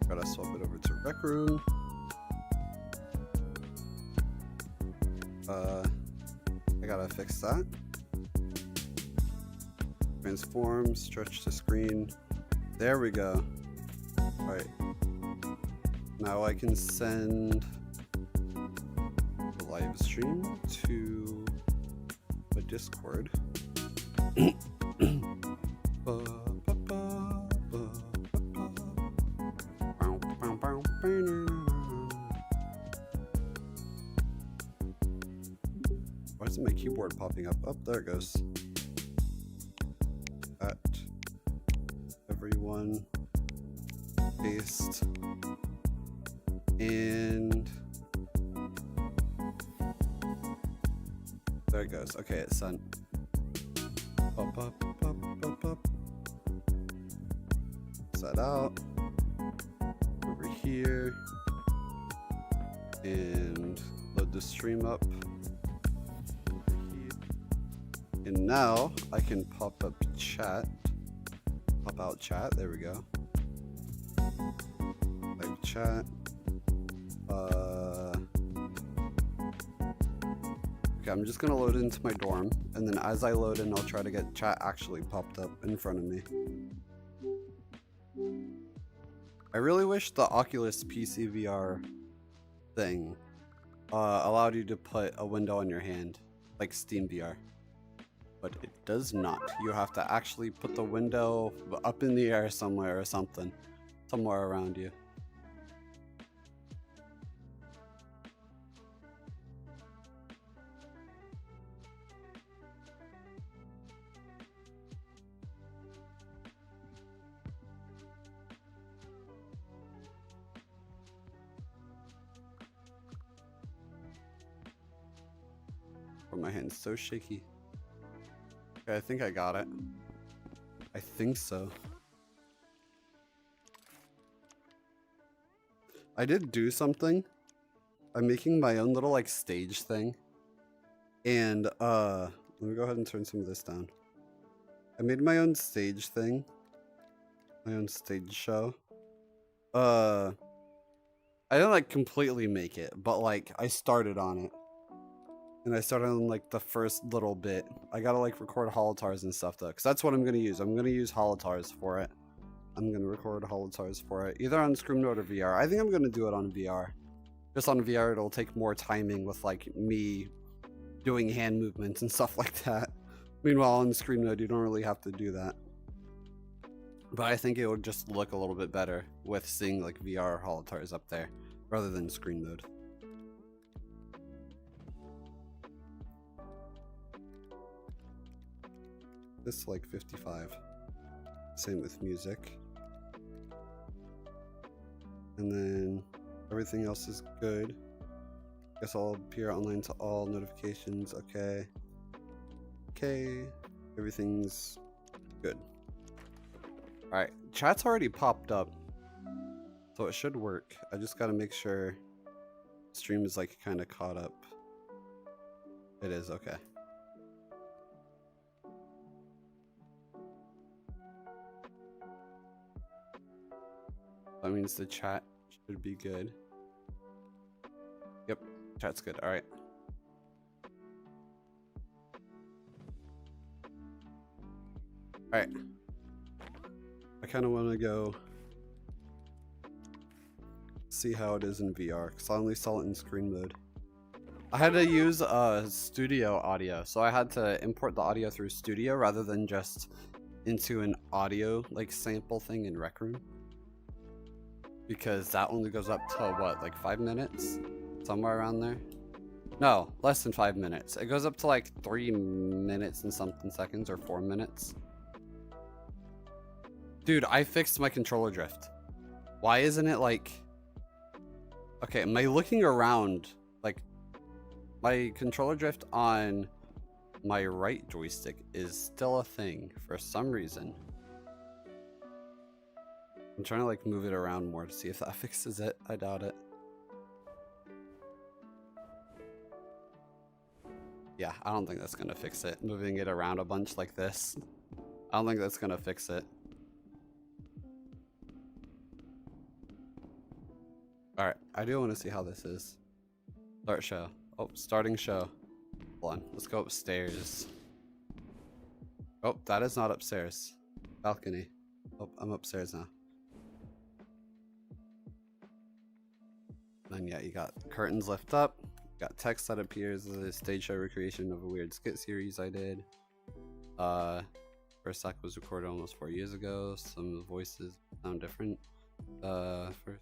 Gotta swap it over to Recroom. I gotta fix that. Transform, stretch the screen. There we go. Alright. Now I can send the live stream to a Discord. Why isn't my keyboard popping up? Oh, there it goes. At everyone, paste, and there it goes. Okay, it's sent. Pop, pop, pop, pop, pop. Set out over here and load the stream up. And now I can pop up chat, pop out chat. There we go. Live chat. Okay, I'm just gonna load into my dorm, and then as I load in, I'll try to get chat actually popped up in front of me. I really wish the Oculus PC VR thing allowed you to put a window on your hand, like Steam VR. But it does not. You have to actually put the window up in the air somewhere or something. Somewhere around you. Oh, my hand's so shaky. Okay, I think I got it. I think so. I did do something. I'm making my own little like stage thing. And let me go ahead and turn some of this down. I made my own stage thing. My own stage show. I didn't like completely make it, but like I started on it. And I started on like the first little bit. I gotta like record holotars and stuff though, because that's what I'm gonna use. I'm gonna use holotars for it. I'm gonna record holotars for it, either on Scream Node or VR. I think I'm gonna do it on VR. Just on VR, it'll take more timing with like me doing hand movements and stuff like that. Meanwhile, on Scream Node, you don't really have to do that. But I think it would just look a little bit better with seeing like VR holotars up there rather than Scream Node. This like 55. Same with music. And then everything else is good. Guess I'll appear online to all notifications. Okay. Okay. Everything's good. Alright. Chat's already popped up. So it should work. I just gotta make sure stream is like kind of caught up. It is, okay. That means the chat should be good. Yep, chat's good. All right. All right. I kind of want to go see how it is in VR because I only saw it in screen mode. I had to use studio audio, so I had to import the audio through Studio rather than just into an audio like sample thing in Recroom. Because that only goes up to what, like 5 minutes? Somewhere around there? No, less than 5 minutes. It goes up to like 3 minutes and something seconds or 4 minutes. Dude, I fixed my controller drift. Why isn't it like... Okay, am I looking around? Like, my controller drift on my right joystick is still a thing for some reason. I'm trying to like move it around more to see if that fixes it. I doubt it. Yeah, I don't think that's gonna fix it. Moving it around a bunch like this. I don't think that's gonna fix it. Alright, I do want to see how this is. Start show. Oh, starting show. Hold on, let's go upstairs. Oh, that is not upstairs. Balcony. Oh, I'm upstairs now. Then yeah, you got curtains lift up. You got text that appears as a stage show recreation of a weird skit series I did. First act was recorded almost 4 years ago. Some of the voices sound different. First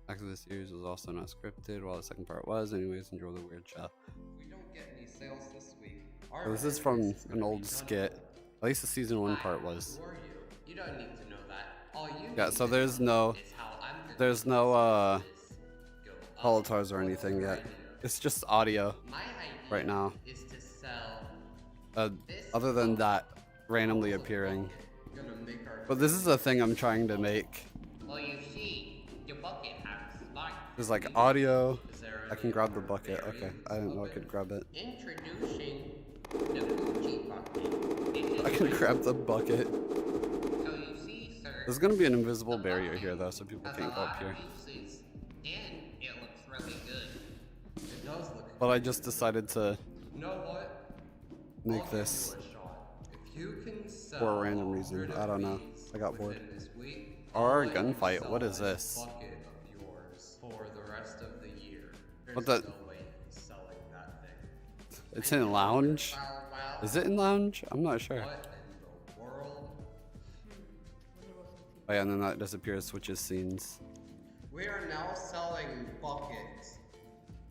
act of the series was also not scripted, while the second part was. Anyways, enjoy the weird show. We don't get any sales this week. So this is from an old skit. At least the season 1 part was. Who are you? You don't need to know that. All you Yeah, so there's no avatars or anything yet. It's just audio right now. Is to sell other than that randomly appearing. But this is a thing I'm trying to make. Well, you see, your bucket has life. There's like audio. I can grab the bucket. Okay, I didn't know I could grab it. Introducing the Gucci bucket. I can grab the bucket. So you see, sir, There's gonna be an invisible barrier here though, so people can't go up here. And it looks really good. It does look good. But I just decided to You know what? make this If you can sell for a random reason. I don't know. I got bored. this week, Our gunfight. What is this? bucket of yours for the rest of the year. What the? No way he's selling that thing. It's in lounge. Wow. Is it in lounge? I'm not sure. What in the world? Oh yeah, and then that disappears, switches scenes. We are now selling buckets.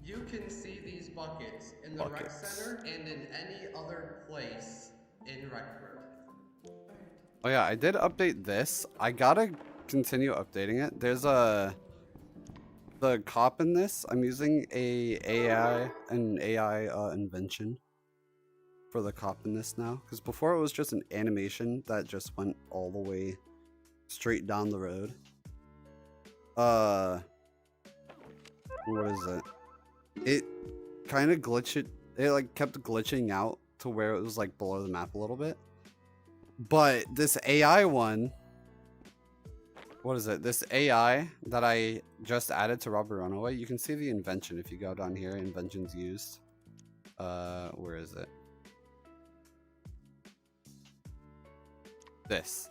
You can see these buckets in the rec center and in any other place in Recroom. Oh yeah, I did update this. I gotta continue updating it. There's the cop in this. I'm using an AI invention for the cop in this now. Because before it was just an animation that just went all the way straight down the road. What is it? It kind of glitched. It like kept glitching out to where it was like below the map a little bit. But this AI one, what is it? This AI that I just added to Robber Runaway, you can see the invention if you go down here. Inventions used. Where is it? This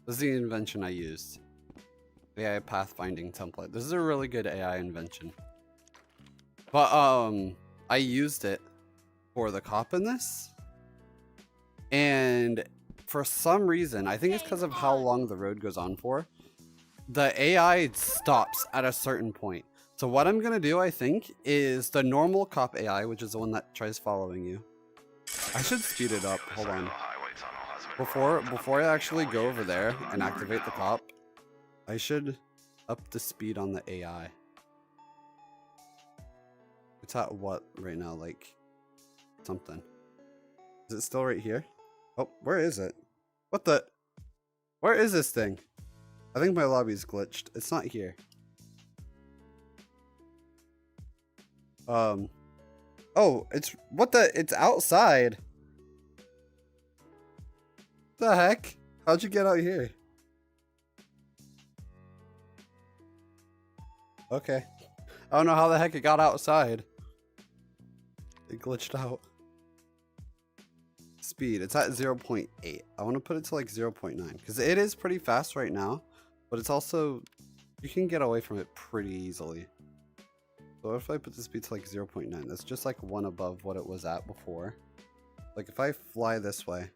is the invention I used. AI pathfinding template. This is a really good AI invention. But I used it for the cop in this, and for some reason, I think it's because of how long the road goes on for, the AI stops at a certain point. So what I'm gonna do, I think, is the normal cop AI, which is the one that tries following you. I should speed it up. Hold on. Before I actually go over there and activate the cop, I should up the speed on the AI. It's at what right now? Like something. Is it still right here? Oh, where is it? What the? Where is this thing? I think my lobby's glitched. It's not here. Oh, it's what the? It's outside. The heck? How'd you get out here? Okay. I don't know how the heck it got outside. It glitched out. Speed, it's at 0.8. I want to put it to like 0.9 because it is pretty fast right now, but it's also, you can get away from it pretty easily. So if I put the speed to like 0.9, that's just like one above what it was at before. Like if I fly this way,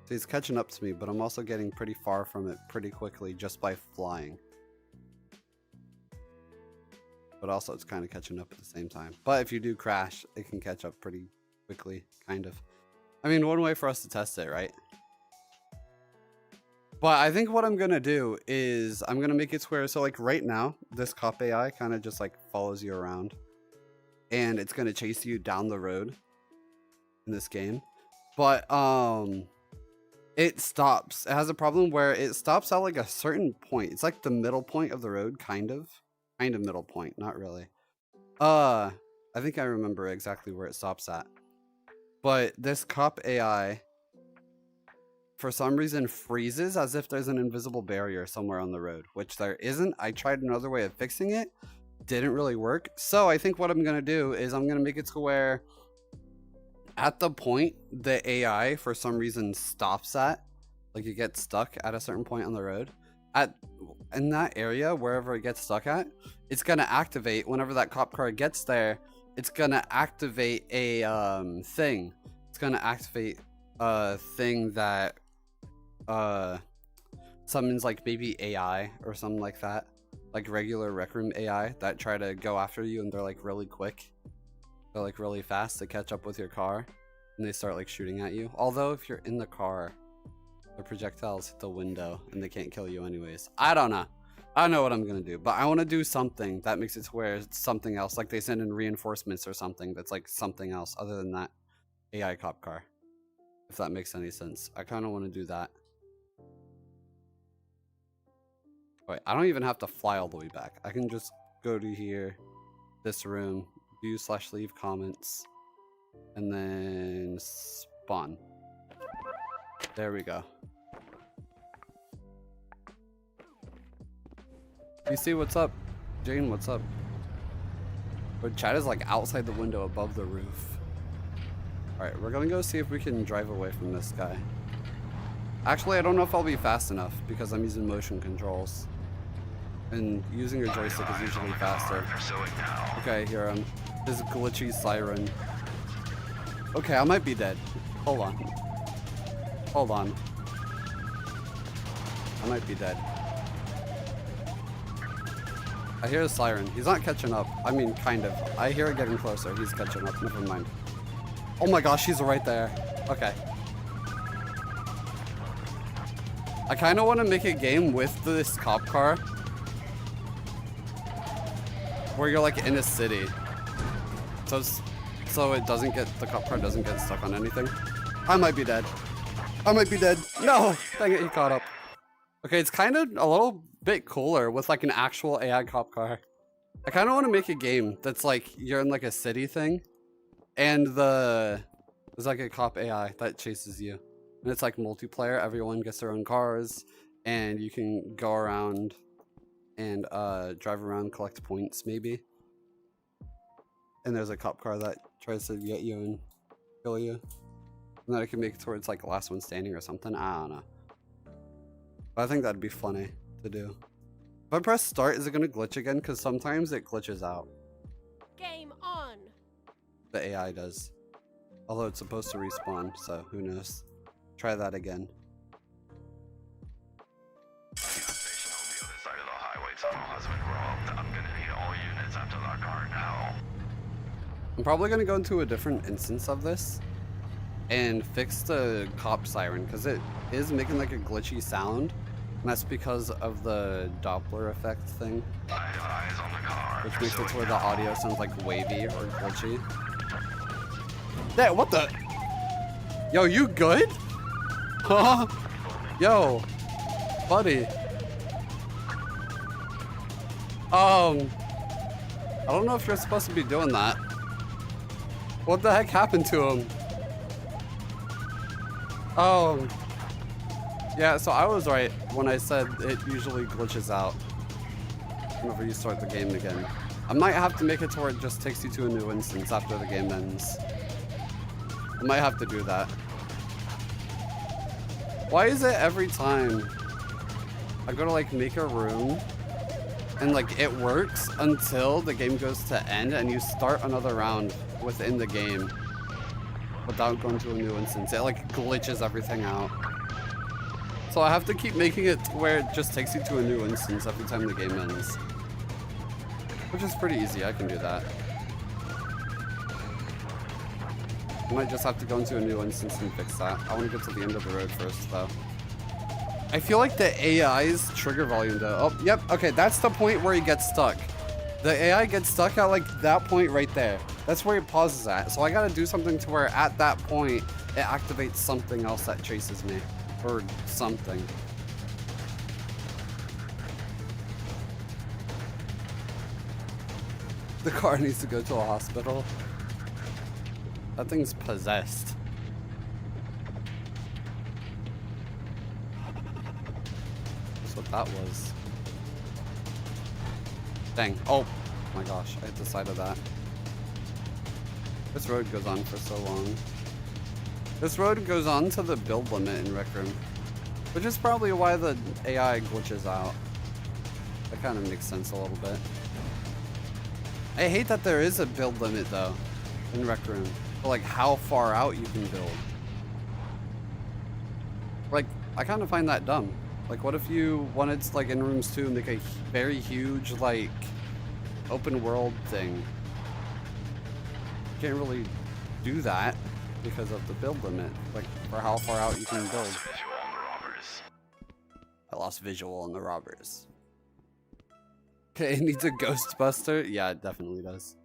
see it's catching up to me, but I'm also getting pretty far from it pretty quickly just by flying. But also it's kind of catching up at the same time. But if you do crash, it can catch up pretty quickly, kind of. I mean, one way for us to test it, right? But I think what I'm going to do is I'm going to make it where, so like right now, this cop AI kind of just like follows you around. And it's going to chase you down the road in this game. But it stops. It has a problem where it stops at like a certain point. It's like the middle point of the road, kind of middle point, not really. I think I remember exactly where it stops at. But this cop AI, for some reason, freezes as if there's an invisible barrier somewhere on the road, which there isn't. I tried another way of fixing it. Didn't really work. So I think what I'm going to do is I'm going to make it to where at the point the AI for some reason stops at, like it gets stuck at a certain point on the road, in that area, wherever it gets stuck at, it's going to activate whenever that cop car gets there. It's going to activate a thing. It's going to activate a thing that summons like maybe AI or something like that, like regular Rec Room AI that try to go after you, and they're like really quick. They're like really fast to catch up with your car, and they start like shooting at you. Although if you're in the car, the projectiles hit the window and they can't kill you anyways. I don't know. I don't know what I'm gonna do, but I want to do something that makes it to where it's something else, like they send in reinforcements or something that's like something else other than that AI cop car. If that makes any sense. I kind of want to do that. Wait, I don't even have to fly all the way back. I can just go to here, this room, view/leave comments, and then spawn. There we go. You see what's up? Jane, what's up? But Chad is like outside the window above the roof. Alright, we're gonna go see if we can drive away from this guy. Actually, I don't know if I'll be fast enough because I'm using motion controls. And using your joystick is usually faster. Okay, here I'm. This glitchy siren. Okay, I might be dead. Hold on. Hold on. I might be dead. I hear a siren. He's not catching up. I mean, kind of. I hear it getting closer. He's catching up. Never mind. Oh my gosh, he's right there. Okay. I kind of want to make a game with this cop car where you're like in a city. So it doesn't get, the cop car doesn't get stuck on anything. I might be dead. I might be dead. No! Dang it, he caught up. Okay, it's kind of a little bit cooler with like an actual AI cop car. I kind of want to make a game that's like, you're in like a city thing, and there's like a cop AI that chases you. And it's like multiplayer, everyone gets their own cars, and you can go around and drive around, collect points maybe. And there's a cop car that tries to get you and kill you. And then I can make it towards like last one standing or something. I don't know. But I think that'd be funny to do. If I press start, is it gonna glitch again? Because sometimes it glitches out. Game on. The AI does. Although it's supposed to respawn, so who knows. Try that again. I'm probably gonna go into a different instance of this and fix the cop siren because it is making like a glitchy sound, and that's because of the Doppler effect thing, which makes it to where the audio sounds like wavy or glitchy. That, what the? Yo, you good? Huh? Yo, buddy. I don't know if you're supposed to be doing that. What the heck happened to him? Oh. Yeah, so I was right when I said it usually glitches out whenever you start the game again. I might have to make it to where it just takes you to a new instance after the game ends. I might have to do that. Why is it every time I go to like make a room and like it works until the game goes to end and you start another round within the game without going to a new instance? It like glitches everything out. So I have to keep making it where it just takes you to a new instance every time the game ends. Which is pretty easy, I can do that. I might just have to go into a new instance and fix that. I want to get to the end of the road first though. I feel like the AI's trigger volume though. Oh, yep, okay, that's the point where he gets stuck. The AI gets stuck at like that point right there. That's where it pauses at. So I gotta do something to where at that point, it activates something else that chases me. Or something. The car needs to go to a hospital. That thing's possessed. That's what that was. Dang. Oh my gosh, I hit the side of that. This road goes on for so long. This road goes on to the build limit in Recroom, which is probably why the AI glitches out. That kind of makes sense a little bit. I hate that there is a build limit though in Recroom for like how far out you can build. Like, I kind of find that dumb. Like, what if you wanted to, like, in Rooms 2, make a very huge, like, open world thing? You can't really do that because of the build limit, like, for how far out you can build. I lost visual on the robbers. Okay, it needs a Ghostbuster? Yeah, it definitely does.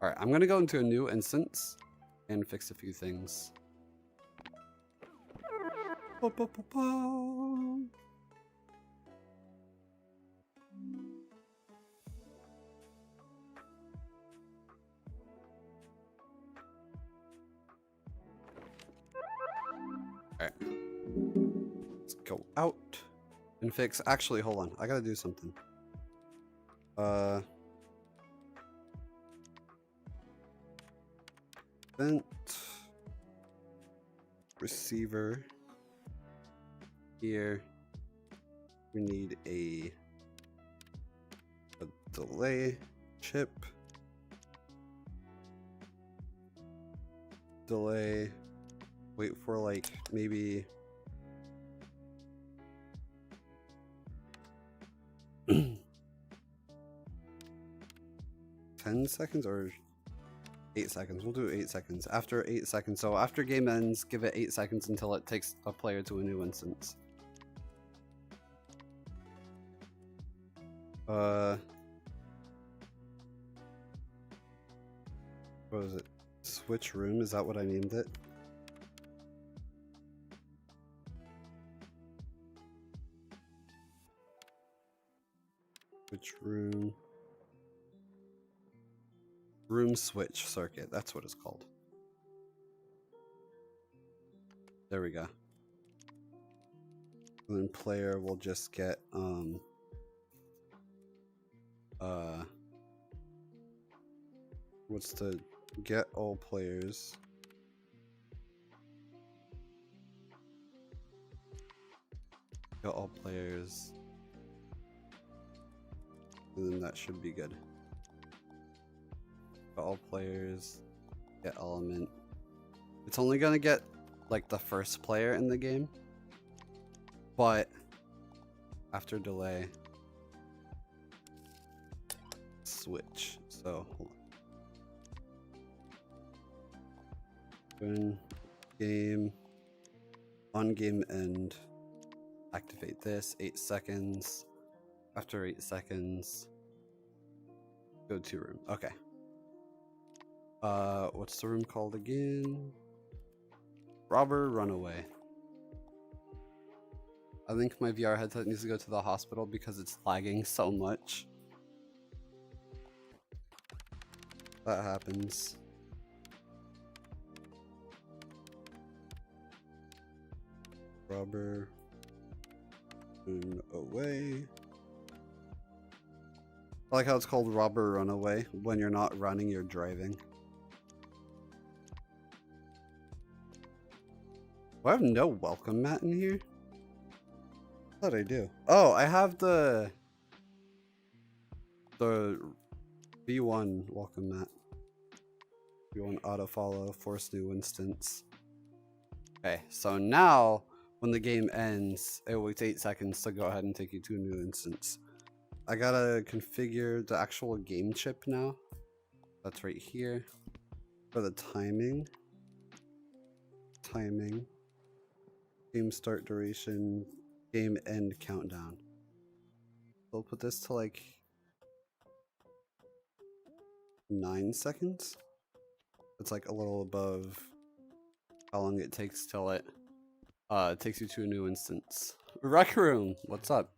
Alright, I'm gonna go into a new instance and fix a few things. Ba, ba, ba, ba. Alright. Let's go out and fix. Actually, hold on. I gotta do something. Vent. Receiver. Here. We need a delay chip. Delay. Wait for like maybe 10 seconds or 8 seconds. We'll do 8 seconds. After 8 seconds. So after game ends, give it 8 seconds until it takes a player to a new instance. What was it? Switch room? Is that what I named it? Switch room. Room switch circuit. That's what it's called. There we go. And then player will just get what's the get all players. Get all players. And then that should be good. Get all players. Get element. It's only gonna get like the first player in the game. But after delay, switch. So hold on. When game on game end, activate this 8 seconds. After 8 seconds, go to room. Okay. What's the room called again? Robber Runaway. I think my VR headset needs to go to the hospital because it's lagging so much. That happens. Robber Runaway. I like how it's called Robber Runaway. When you're not running, you're driving. Do I have no welcome mat in here? I thought I do. Oh, I have the V1 welcome mat. V1 auto follow, force new instance. Okay, so now when the game ends, it waits 8 seconds to go ahead and take you to a new instance. I gotta configure the actual game chip now. That's right here. For the timing. Game start duration. Game end countdown. We'll put this to like 9 seconds. It's like a little above how long it takes till it takes you to a new instance. Recroom, what's up?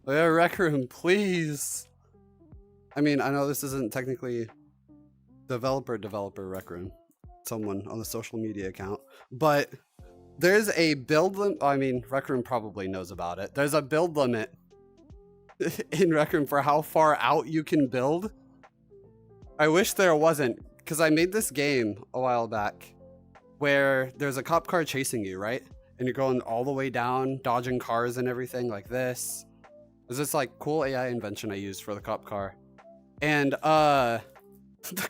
Oh yeah, Recroom, please. I mean, I know this isn't technically developer Recroom. Someone on the social media account. But there's a build limit. I mean, Recroom probably knows about it. There's a build limit in Recroom for how far out you can build. I wish there wasn't, because I made this game a while back where there's a cop car chasing you, right? And you're going all the way down, dodging cars and everything like this. There's this like cool AI invention I used for the cop car. And the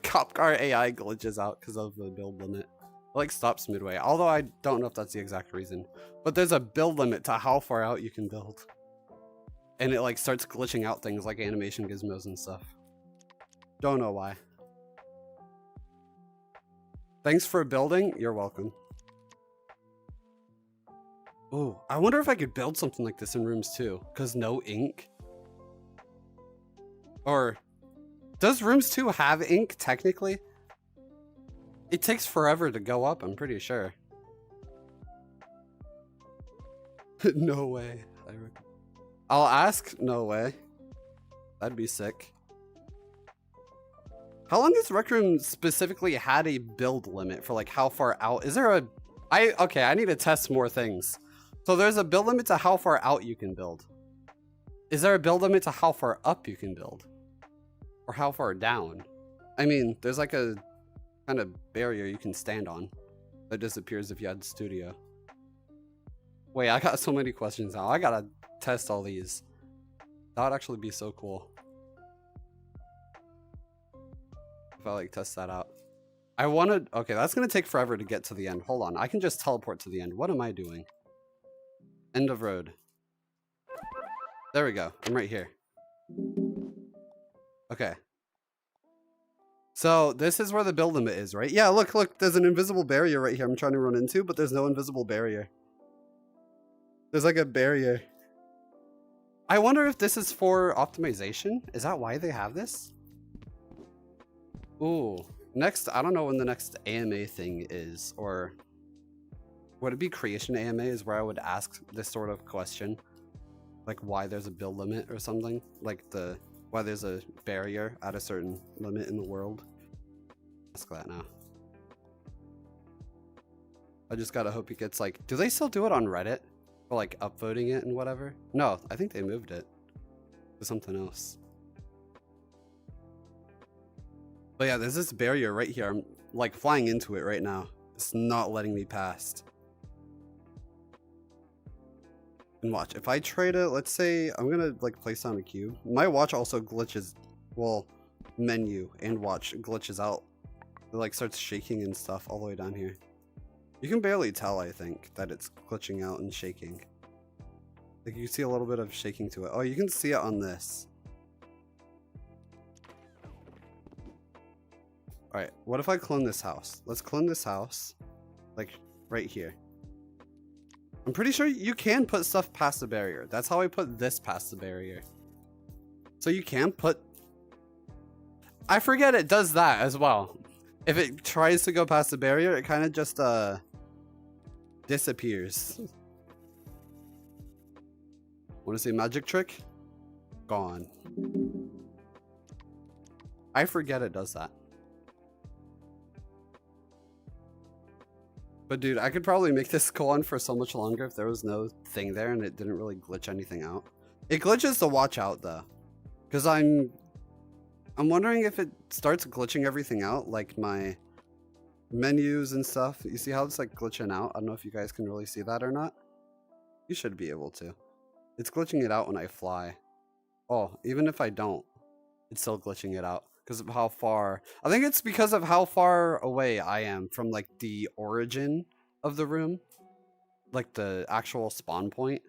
cop car AI glitches out because of the build limit. It like stops midway, although I don't know if that's the exact reason. But there's a build limit to how far out you can build. And it like starts glitching out things like animation gizmos and stuff. Don't know why. Thanks for building. You're welcome. Oh, I wonder if I could build something like this in rooms too, because no ink. Or does rooms 2 have ink technically? It takes forever to go up, I'm pretty sure. No way. I'll ask. No way. That'd be sick. How long has Rec Room specifically had a build limit for like how far out? Is there a... Okay, I need to test more things. So there's a build limit to how far out you can build. Is there a build limit to how far up you can build? Or how far down? I mean, there's like a kind of barrier you can stand on that disappears if you add studio. Wait, I got so many questions now. I gotta test all these. That would actually be so cool. If I like test that out. I wanted... Okay, that's gonna take forever to get to the end. Hold on, I can just teleport to the end. What am I doing? End of road. There we go. I'm right here. Okay. So this is where the build limit is, right? Yeah, look, there's an invisible barrier right here I'm trying to run into, but there's no invisible barrier. There's like a barrier. I wonder if this is for optimization. Is that why they have this? Ooh. Next, I don't know when the next AMA thing is, or would it be creation AMA is where I would ask this sort of question, like why there's a build limit or something, like why there's a barrier at a certain limit in the world. Ask that now. I just gotta hope it gets like, do they still do it on Reddit for like upvoting it and whatever? No, I think they moved it to something else. But yeah, there's this barrier right here. I'm like flying into it right now. It's not letting me past. And watch, if I trade it, let's say I'm gonna like place down a cube. My watch also glitches, well, menu and watch glitches out. It like starts shaking and stuff all the way down here. You can barely tell, I think, that it's glitching out and shaking. Like you see a little bit of shaking to it. Oh, you can see it on this. Alright, what if I clone this house? Let's clone this house, like right here. I'm pretty sure you can put stuff past the barrier. That's how I put this past the barrier. So you can put... I forget it does that as well. If it tries to go past the barrier, it kind of just disappears. Want to see a magic trick? Gone. I forget it does that. But dude, I could probably make this go on for so much longer if there was no thing there and it didn't really glitch anything out. It glitches the watch out though. Because I'm wondering if it starts glitching everything out, like my menus and stuff. You see how it's like glitching out? I don't know if you guys can really see that or not. You should be able to. It's glitching it out when I fly. Oh, even if I don't, it's still glitching it out. Because of how far... I think it's because of how far away I am from like the origin of the room. Like the actual spawn point.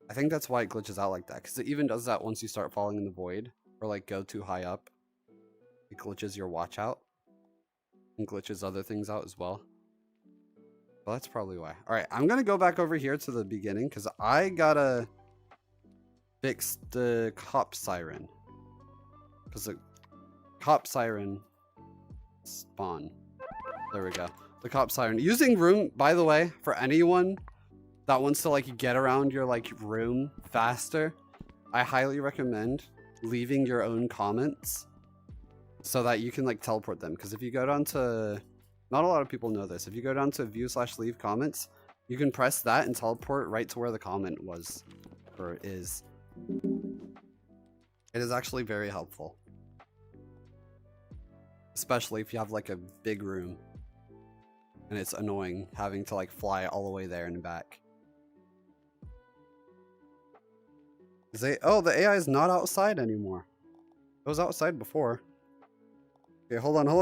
I think that's why it glitches out like that. Because it even does that once you start falling in the void. Or like go too high up. It glitches your watch out. And glitches other things out as well. Well, that's probably why. Alright, I'm going to go back over here to the beginning. Because I gotta fix the cop siren. Because the cop siren spawn. There we go. The cop siren. Using room, by the way, for anyone that wants to like get around your like room faster, I highly recommend leaving your own comments so that you can like teleport them. Because if you go down to, not a lot of people know this, if you go down to view/leave comments, you can press that and teleport right to where the comment was or is. It is actually very helpful, especially if you have like a big room and it's annoying having to like fly all the way there and back. Oh, the AI is not outside anymore. It was outside before. Okay, hold on. I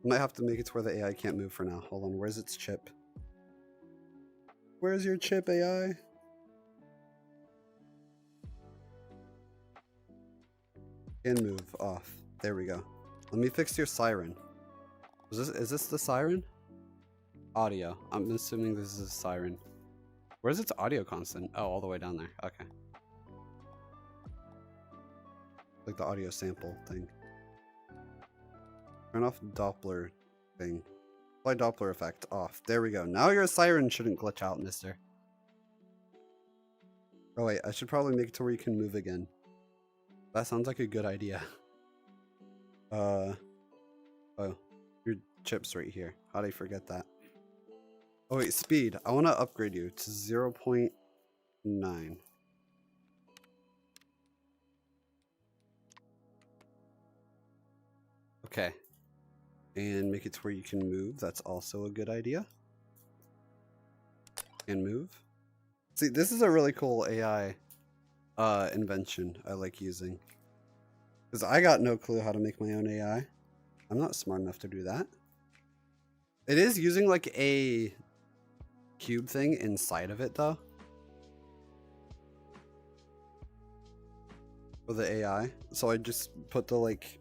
might have to make it to where the AI can't move for now. Hold on, where's its chip? Where's your chip, AI? And move off. There we go. Let me fix your siren. Is this the siren? Audio. I'm assuming this is a siren. Where's its audio constant? Oh, all the way down there. Okay. Like the audio sample thing. Turn off Doppler thing. Apply Doppler effect off. There we go. Now your siren shouldn't glitch out, mister. Oh wait, I should probably make it to where you can move again. That sounds like a good idea. Oh, your chip's right here. How did I forget that? Oh wait, speed. I want to upgrade you to 0.9. Okay. And make it to where you can move. That's also a good idea. And move. See, this is a really cool AI invention I like using. Because I got no clue how to make my own AI. I'm not smart enough to do that. It is using like a cube thing inside of it though. For the AI. So I just put the like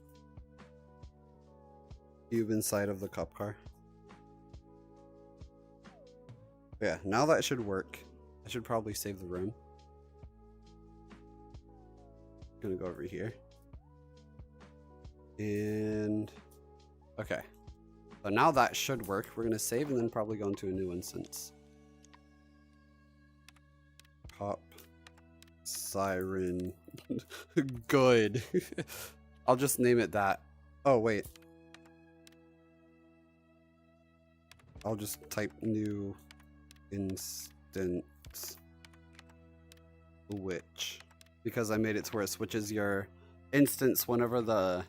cube inside of the cop car. Yeah, now that should work. I should probably save the room. Gonna go over here. And okay. So now that should work. We're gonna save and then probably go into a new instance. Pop siren. Good. I'll just name it that. Oh wait. I'll just type new instance switch because I made it to where it switches your instance whenever the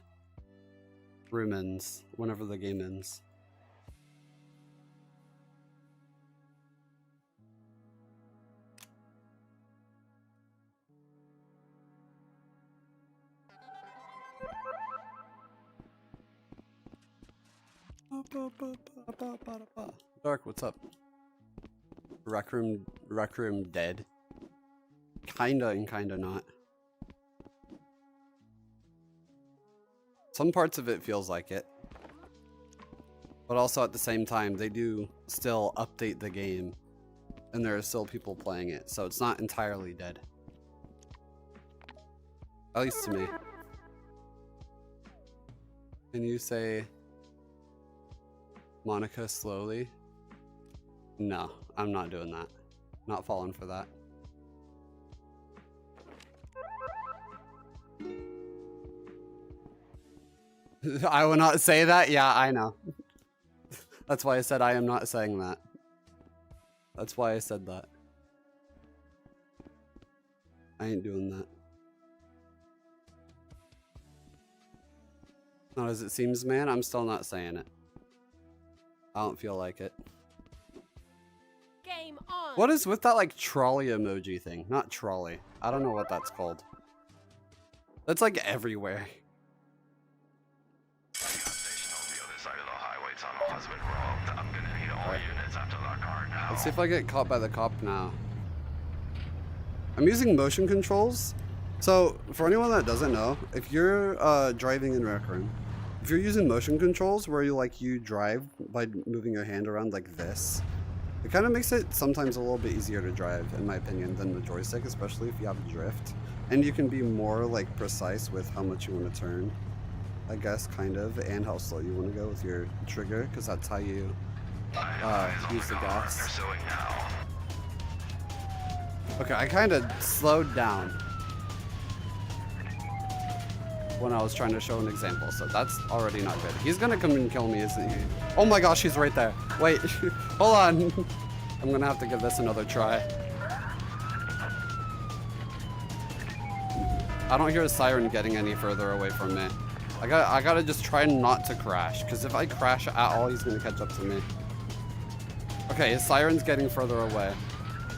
room ends, whenever the game ends. Dark, what's up? Recroom dead. Kinda and kinda not. Some parts of it feels like it. But also at the same time, they do still update the game. And there are still people playing it, so it's not entirely dead. At least to me. Can you say Monica slowly? No, I'm not doing that. Not falling for that. I will not say that? Yeah, I know. That's why I said I am not saying that. That's why I said that. I ain't doing that. Not as it seems, man. I'm still not saying it. I don't feel like it. Game on. What is with that like trolley emoji thing? Not trolley. I don't know what that's called. That's like everywhere. Let's see if I get caught by the cop now. I'm using motion controls. So for anyone that doesn't know, if you're driving in Recroom, if you're using motion controls where you drive by moving your hand around like this, it kind of makes it sometimes a little bit easier to drive, in my opinion, than the joystick, especially if you have drift. And you can be more like precise with how much you want to turn, I guess, kind of, and how slow you want to go with your trigger, because that's how you use the gas. Okay, I kind of slowed down. when I was trying to show an example, so that's already not good. He's gonna come and kill me, isn't he? Oh my gosh, he's right there. Wait, hold on. I'm gonna have to give this another try. I don't hear a siren getting any further away from me. I gotta just try not to crash, because if I crash at all, he's gonna catch up to me. Okay, his siren's getting further away.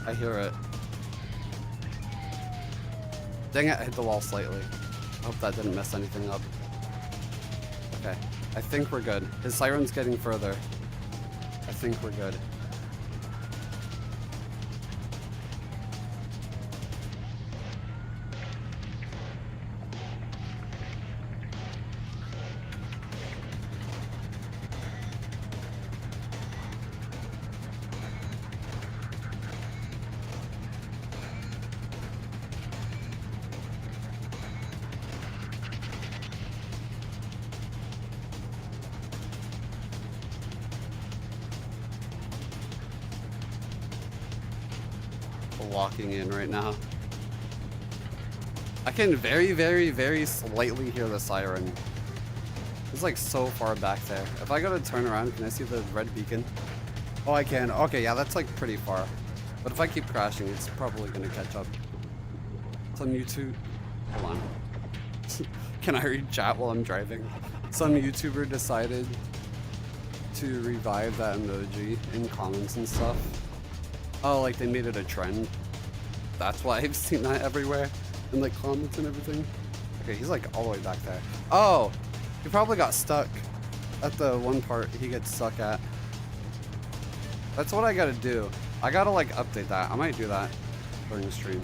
I hear it. Dang it, I hit the wall slightly. I hope that didn't mess anything up. Okay, I think we're good. His siren's getting further. I think we're good. Walking in right now. I can very slightly hear the siren. It's like so far back there. If I go to turn around, can I see the red beacon? Oh, I can. Okay, yeah, that's like pretty far. But if I keep crashing, it's probably gonna catch up. Some YouTube... Hold on. Can I read chat while I'm driving? Some YouTuber decided to revive that emoji in comments and stuff. Oh, like they made it a trend. That's why I've seen that everywhere in like comments and everything. Okay, he's like all the way back there. Oh, he probably got stuck at the one part he gets stuck at. That's what I gotta do. I gotta like update that. I might do that during the stream.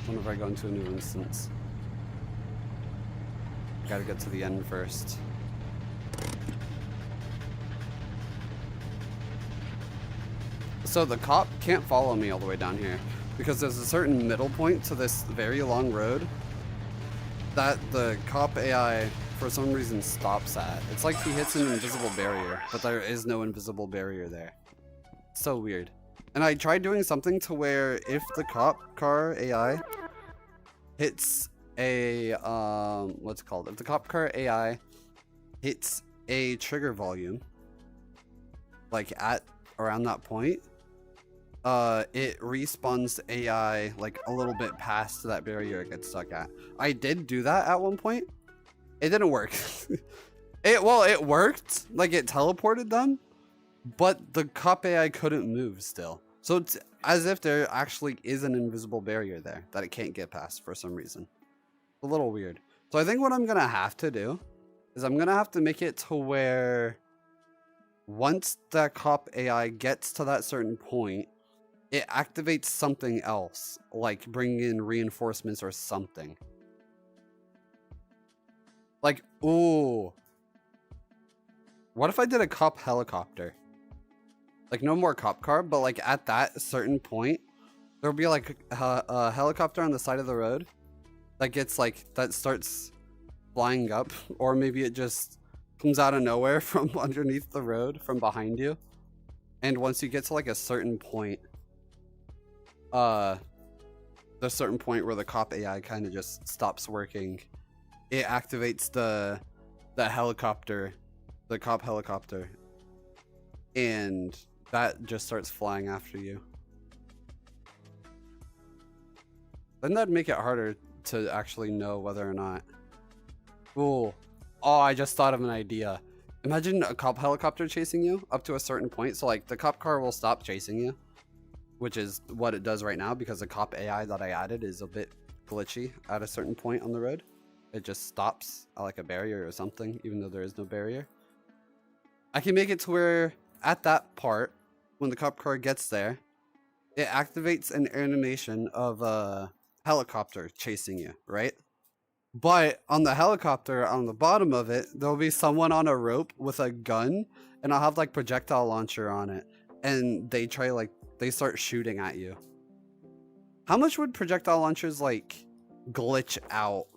Whenever I go into a new instance. Gotta get to the end first. So the cop can't follow me all the way down here because there's a certain middle point to this very long road that the cop AI for some reason stops at. It's like he hits an invisible barrier, but there is no invisible barrier there. It's so weird. And I tried doing something to where if the cop car AI hits a, what's it called? If the cop car AI hits a trigger volume, like at around that point, it respawns AI like a little bit past that barrier it gets stuck at. I did do that at one point. It didn't work. It worked. Like it teleported them, but the cop AI couldn't move still. So it's as if there actually is an invisible barrier there that it can't get past for some reason. A little weird. So I think what I'm gonna have to do is I'm gonna have to make it to where once that cop AI gets to that certain point, it activates something else, like bringing in reinforcements or something. Like, ooh. What if I did a cop helicopter? Like, no more cop car, but like at that certain point, there'll be like a helicopter on the side of the road that gets like, that starts flying up, or maybe it just comes out of nowhere from underneath the road from behind you. And once you get to like a certain point, the certain point where the cop AI kind of just stops working, it activates the helicopter, the cop helicopter, and that just starts flying after you. Then that'd make it harder to actually know whether or not. Ooh. Oh, I just thought of an idea. Imagine a cop helicopter chasing you up to a certain point. So like the cop car will stop chasing you, which is what it does right now because the cop AI that I added is a bit glitchy at a certain point on the road. It just stops at like a barrier or something, even though there is no barrier. I can make it to where at that part, when the cop car gets there, it activates an animation of a helicopter chasing you, right? But on the helicopter, on the bottom of it, there'll be someone on a rope with a gun, and I'll have like projectile launcher on it, and they start shooting at you. How much would projectile launchers like glitch out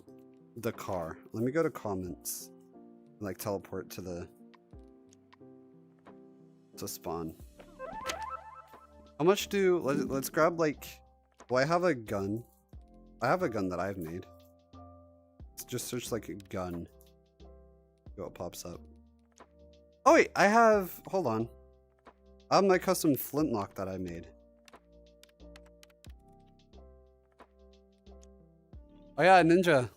the car? Let me go to comments, like teleport to spawn. How much let's grab like, well, I have a gun. I have a gun that I've made. just search like a gun. See what pops up. Oh wait, I have, hold on. I have my custom flintlock that I made. Oh yeah, Ninja.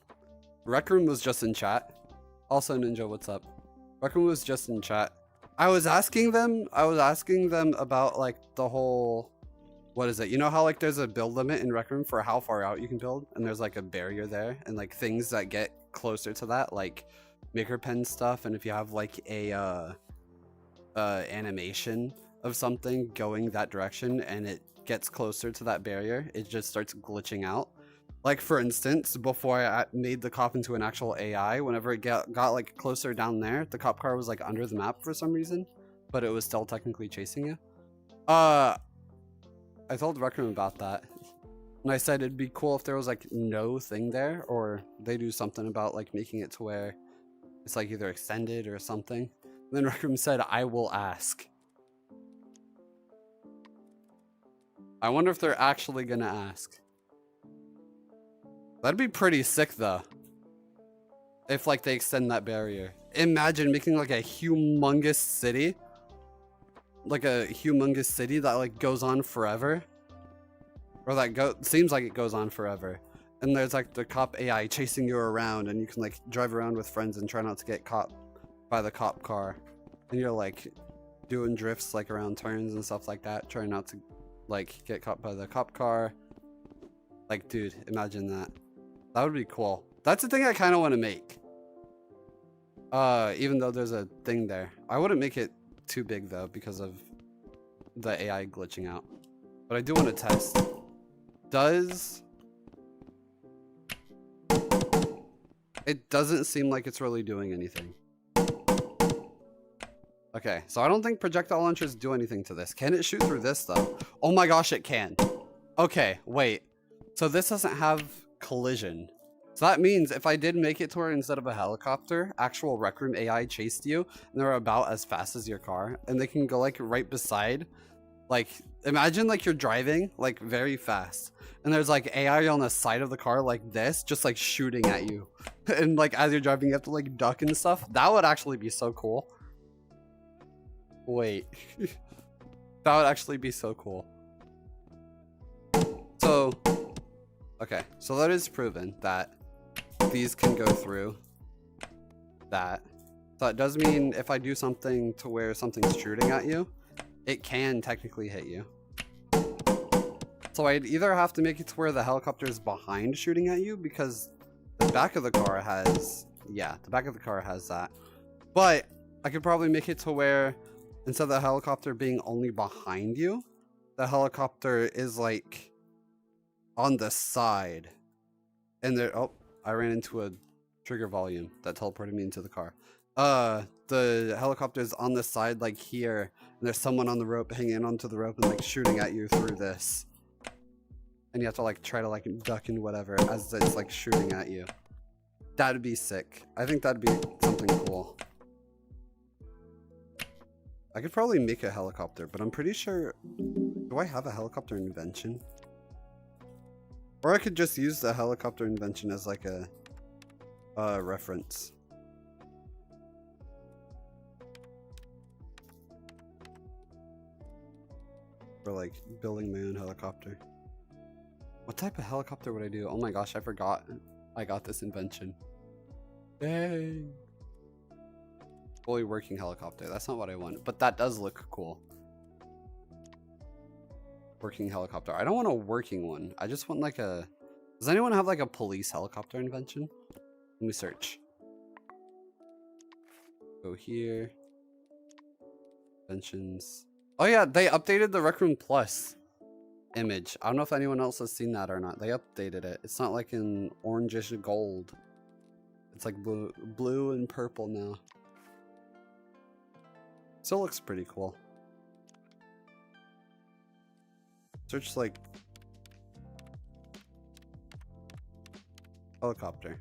Recroom was just in chat. Also Ninja, what's up? Recroom was just in chat. I was asking them about like the whole, what is it? You know how like there's a build limit in Recroom for how far out you can build, and there's like a barrier there, and like things that get closer to that, like maker pen stuff, and if you have like a animation of something going that direction and it gets closer to that barrier, it just starts glitching out. Like for instance, before I made the cop into an actual AI, whenever it got like closer down there, the cop car was like under the map for some reason, but it was still technically chasing you. I told Recroom about that, and I said it'd be cool if there was like no thing there, or they do something about like making it to where it's like either extended or something. And then Recroom said, I will ask. I wonder if they're actually gonna ask. That'd be pretty sick though. If like they extend that barrier. Imagine making like a humongous city. Like a humongous city that like goes on forever. Or that seems like it goes on forever. And there's like the cop AI chasing you around, and you can like drive around with friends and try not to get caught by the cop car. And you're like doing drifts like around turns and stuff like that, trying not to like get caught by the cop car. Like dude, imagine that. That would be cool. That's the thing I kind of want to make. Even though there's a thing there. I wouldn't make it too big though because of the AI glitching out. But I do want to test. It doesn't seem like it's really doing anything. Okay, so I don't think projectile launchers do anything to this. Can it shoot through this though? Oh my gosh, it can. Okay, wait. So this doesn't have collision. So that means if I did make it to where instead of a helicopter, actual Recroom AI chased you, and they're about as fast as your car, and they can go like right beside, like imagine like you're driving like very fast, and there's like AI on the side of the car like this, just like shooting at you. And like as you're driving, you have to like duck and stuff. That would actually be so cool. Wait. That would actually be so cool. So, okay, so that is proven that these can go through that. So it does mean if I do something to where something's shooting at you, it can technically hit you. So I'd either have to make it to where the helicopter is behind shooting at you, because the back of the car has, yeah, the back of the car has that. But I could probably make it to where instead of the helicopter being only behind you, the helicopter is like on the side. And there, oh, I ran into a trigger volume that teleported me into the car. The helicopter is on the side like here, and there's someone on the rope hanging onto the rope and like shooting at you through this. And you have to like try to like duck and whatever as it's like shooting at you. That'd be sick. I think that'd be something cool. I could probably make a helicopter, but I'm pretty sure, do I have a helicopter invention? Or I could just use the helicopter invention as like a reference. For like building my own helicopter. What type of helicopter would I do? Oh my gosh, I forgot I got this invention. Dang. Fully working helicopter. That's not what I want, but that does look cool. Working helicopter. I don't want a working one. I just want like a... Does anyone have like a police helicopter invention? Let me search. Go here. Inventions. Oh yeah, they updated the Recroom Plus image. I don't know if anyone else has seen that or not. They updated it. It's not like in orangish gold. It's like blue and purple now. Still looks pretty cool. Search like helicopter.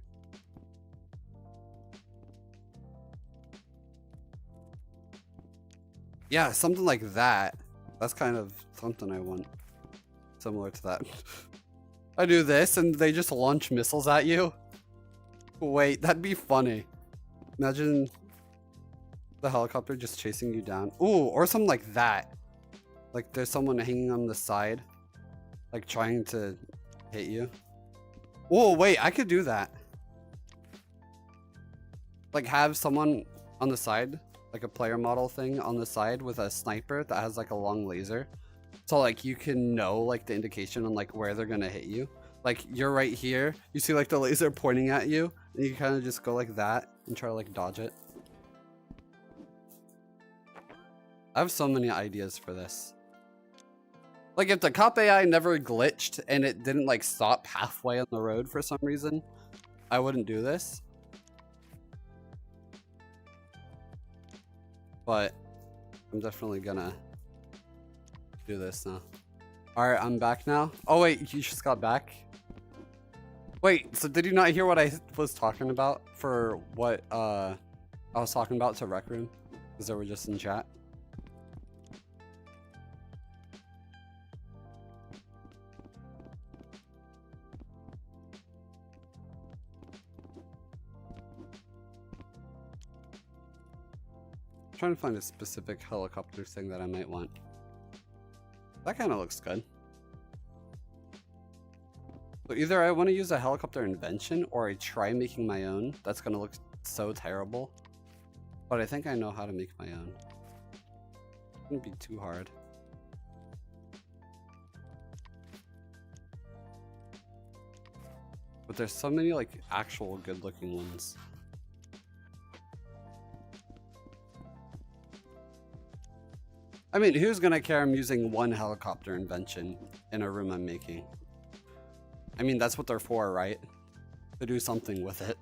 Yeah, something like that. That's kind of something I want. Similar to that. I do this and they just launch missiles at you. Wait, that'd be funny. Imagine the helicopter just chasing you down. Ooh, or something like that. Like there's someone hanging on the side, like trying to hit you. Oh, wait, I could do that. Like have someone on the side, like a player model thing on the side with a sniper that has like a long laser. So like you can know like the indication on like where they're gonna hit you. Like you're right here, you see like the laser pointing at you, and you kind of just go like that and try to like dodge it. I have so many ideas for this. Like if the cop AI never glitched and it didn't like stop halfway on the road for some reason, I wouldn't do this. But I'm definitely gonna do this now. Alright, I'm back now. Oh wait, you just got back? Wait, so did you not hear what I was talking about for what I was talking about to Recroom? Because they were just in chat. I'm trying to find a specific helicopter thing that I might want. That kind of looks good. So either I want to use a helicopter invention or I try making my own. That's going to look so terrible. But I think I know how to make my own. It wouldn't be too hard. But there's so many like actual good looking ones. I mean, who's gonna care I'm using one helicopter invention in a room I'm making? I mean, that's what they're for, right? To do something with it.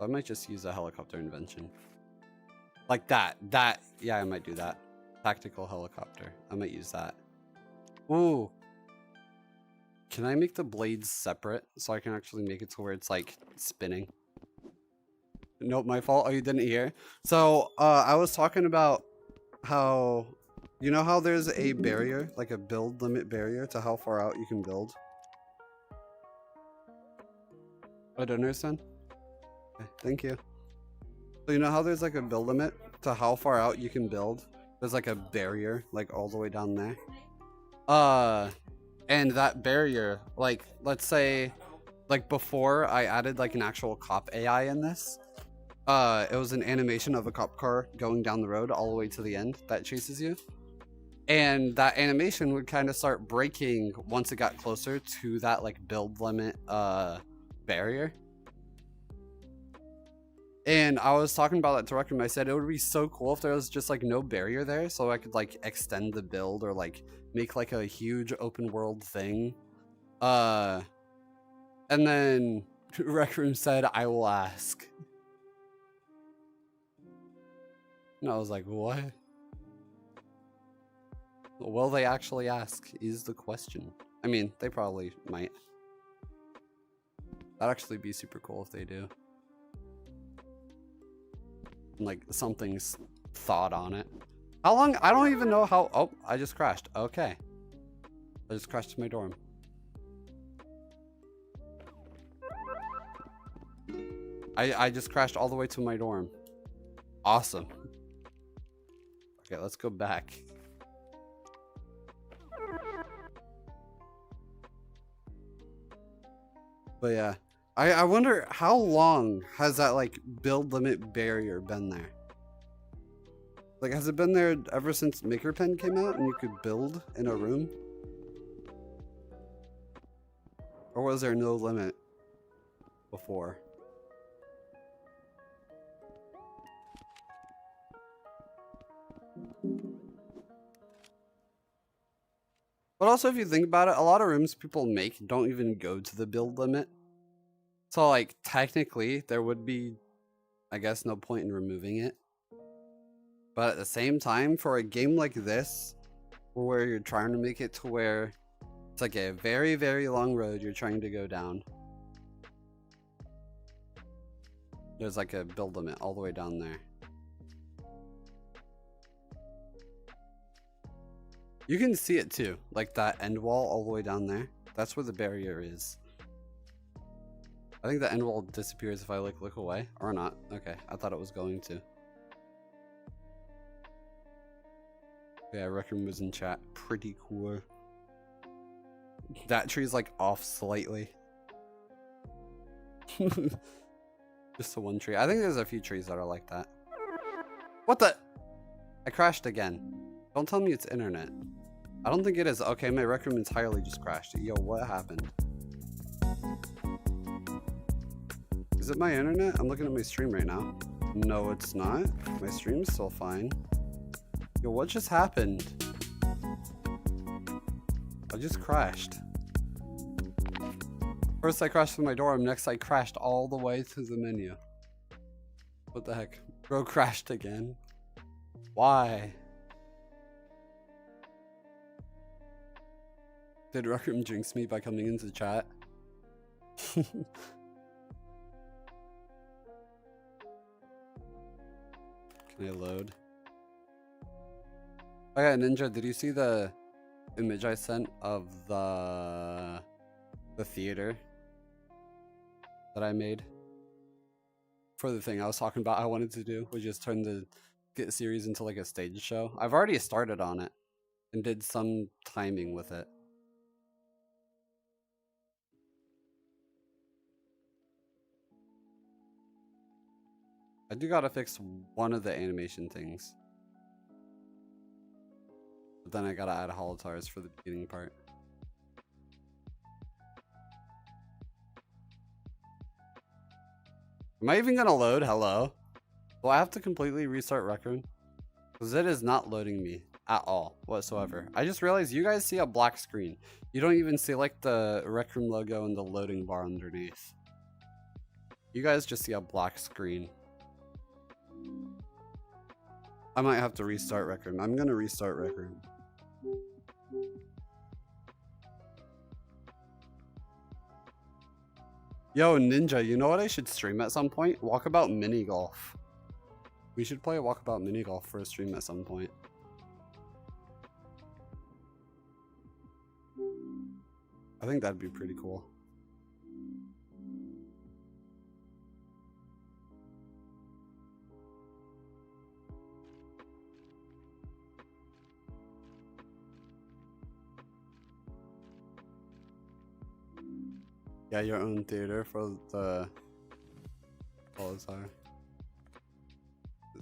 I might just use a helicopter invention. Like that. Yeah, I might do that. Tactical helicopter. I might use that. Ooh. Can I make the blades separate so I can actually make it to where it's like spinning? Nope, my fault. Oh, you didn't hear? So, I was talking about how, you know how there's a barrier, like a build limit barrier to how far out you can build? I don't understand. Okay, thank you. So you know how there's like a build limit to how far out you can build? There's like a barrier, like all the way down there. And that barrier, like, let's say, like before I added like an actual cop AI in this, it was an animation of a cop car going down the road all the way to the end that chases you. And that animation would kind of start breaking once it got closer to that like build limit barrier. And I was talking about that to Recroom. I said it would be so cool if there was just like no barrier there, so I could like extend the build or like make like a huge open world thing. And then Recroom said, "I will ask." And I was like, what? Will they actually ask is the question. I mean, they probably might. That'd actually be super cool if they do. Like, something's thought on it. How long? I don't even know how. Oh, I just crashed. Okay. I just crashed to my dorm. I just crashed all the way to my dorm. Awesome. Okay, let's go back. But yeah, I wonder how long has that like build limit barrier been there? Like, has it been there ever since Maker Pen came out and you could build in a room? Or was there no limit before? But also, if you think about it, a lot of rooms people make don't even go to the build limit. So, like, technically, there would be, I guess, no point in removing it. But at the same time, for a game like this, where you're trying to make it to where it's like a very, very long road you're trying to go down. There's like a build limit all the way down there. You can see it too, like that end wall all the way down there. That's where the barrier is. I think the end wall disappears if I like look away or not. Okay, I thought it was going to. Yeah, Recroom was in chat. Pretty cool. That tree's like off slightly. Just the one tree. I think there's a few trees that are like that. What the? I crashed again. Don't tell me it's internet. I don't think it is. Okay, my Rec Room entirely just crashed. Yo, what happened? Is it my internet? I'm looking at my stream right now. No, it's not. My stream's still fine. Yo, what just happened? I just crashed. First I crashed through my door, and next I crashed all the way to the menu. What the heck? Bro crashed again. Why? Did Rec Room jinx me by coming into chat? Can I load? Oh yeah, Ninja, did you see the image I sent of the theater that I made? For the thing I was talking about I wanted to do, which is turn the Skit series into like a stage show. I've already started on it and did some timing with it. I do gotta fix one of the animation things. But then I gotta add holotars for the beginning part. Am I even gonna load? Hello? Do I have to completely restart Rec Room? Because it is not loading me at all whatsoever. I just realized you guys see a black screen. You don't even see like the Rec Room logo and the loading bar underneath. You guys just see a black screen. I might have to restart Rec Room. I'm gonna restart Rec Room. Yo, Ninja, you know what I should stream at some point? Walkabout Mini Golf. We should play Walkabout Mini Golf for a stream at some point. I think that'd be pretty cool. Yeah, your own theater for the Holozar.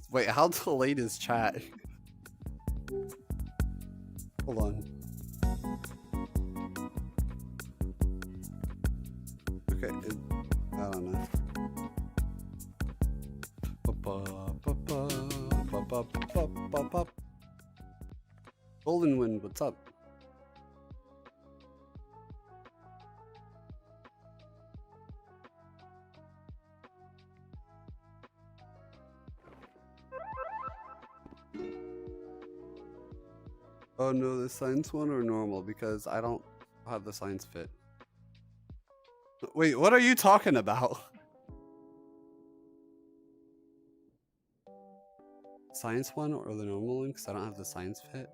Wait, how delayed is chat? Hold on. Okay, I don't know. Golden Wind, what's up? Oh no, the science one or normal? Because I don't have the science fit. Wait, what are you talking about? Science one or the normal one? Because I don't have the science fit.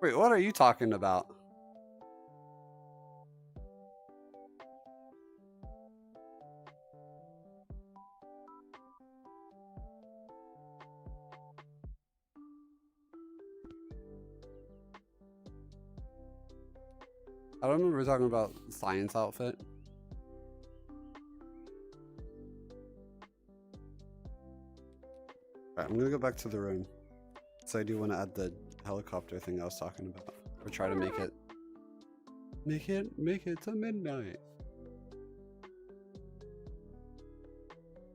Wait, what are you talking about? I don't remember talking about science outfit. Alright, I'm gonna go back to the room. So I do want to add the helicopter thing I was talking about. Or try to make it to midnight.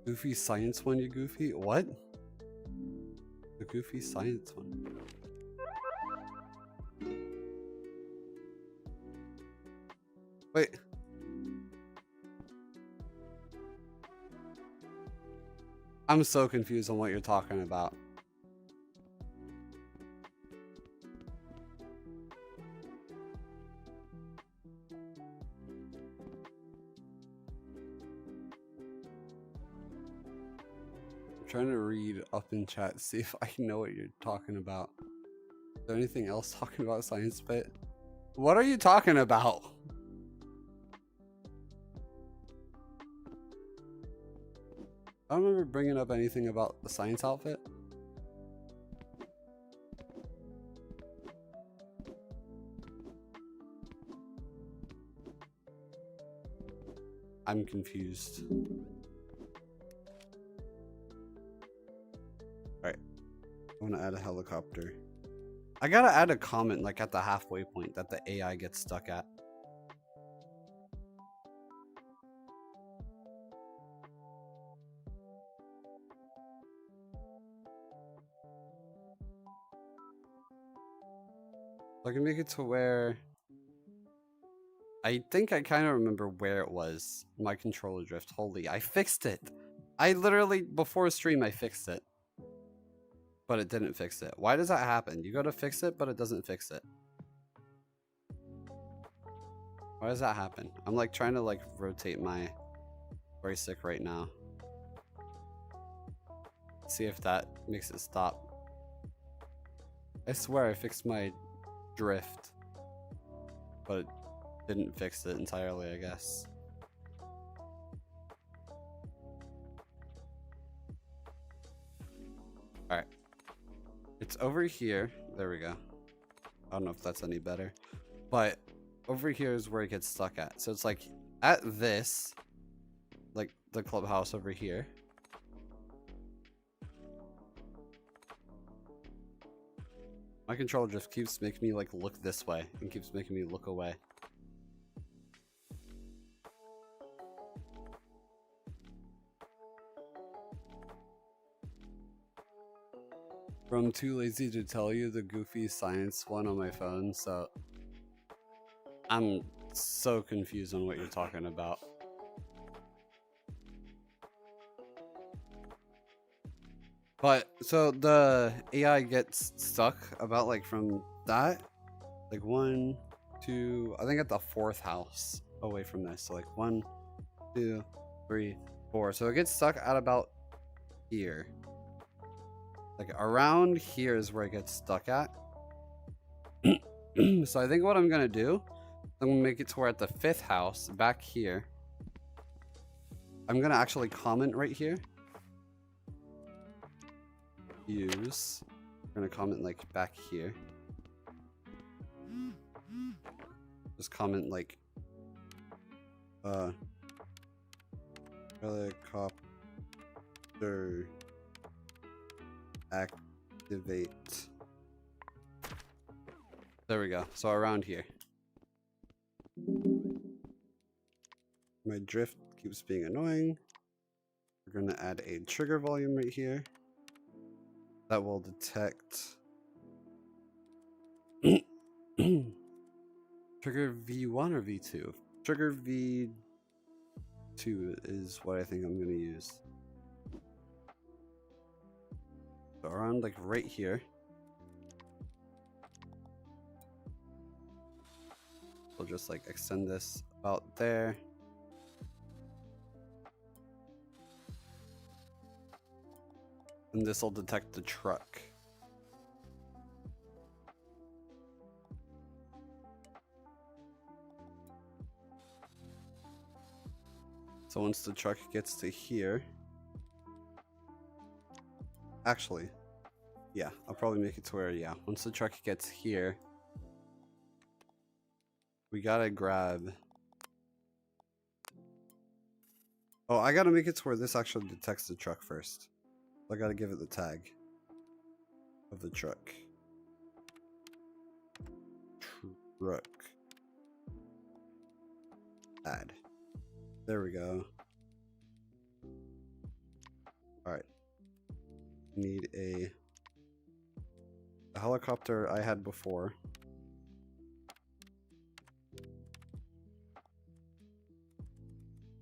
Goofy science one, you goofy? What? The goofy science one. Wait. I'm so confused on what you're talking about. I'm trying to read up in chat, see if I know what you're talking about. Is there anything else talking about science fit? What are you talking about? I don't remember bringing up anything about the science outfit. I'm confused. Alright. I want to add a helicopter. I gotta add a comment like at the halfway point that the AI gets stuck at. I can make it to where... I think I kind of remember where it was. My controller drift. Holy, I fixed it. I literally, before stream, I fixed it. But it didn't fix it. Why does that happen? You go to fix it, but it doesn't fix it. Why does that happen? I'm like trying to like rotate my joystick right now. See if that makes it stop. I swear I fixed my drift. But it didn't fix it entirely, I guess. Alright. It's over here. There we go. I don't know if that's any better. But over here is where it gets stuck at. So it's like at this, like the clubhouse over here. My controller just keeps making me like look this way and keeps making me look away. I'm too lazy to tell you the goofy science one on my phone, so I'm so confused on what you're talking about. But so the AI gets stuck about like from that, like 1, 2, I think at the 4th house away from this. So like 1, 2, 3, 4. So it gets stuck at about here. Like around here is where it gets stuck at. So I think what I'm gonna do, I'm gonna make it to where at the 5th house back here. I'm gonna actually comment right here. Use. I'm gonna comment like back here. Just comment like helicopter activate. There we go. So around here. My drift keeps being annoying. We're gonna add a trigger volume right here. That will detect trigger V1 or V2? Trigger V2 is what I think I'm going to use. So around like right here. We'll just like extend this about there. And this will detect the truck. So once the truck gets to here, actually, yeah, I'll probably make it to where, yeah, once the truck gets here, we gotta grab, oh, I gotta make it to where this actually detects the truck first. I gotta give it the tag of the truck. Truck. Add. There we go. Alright. Need a helicopter I had before.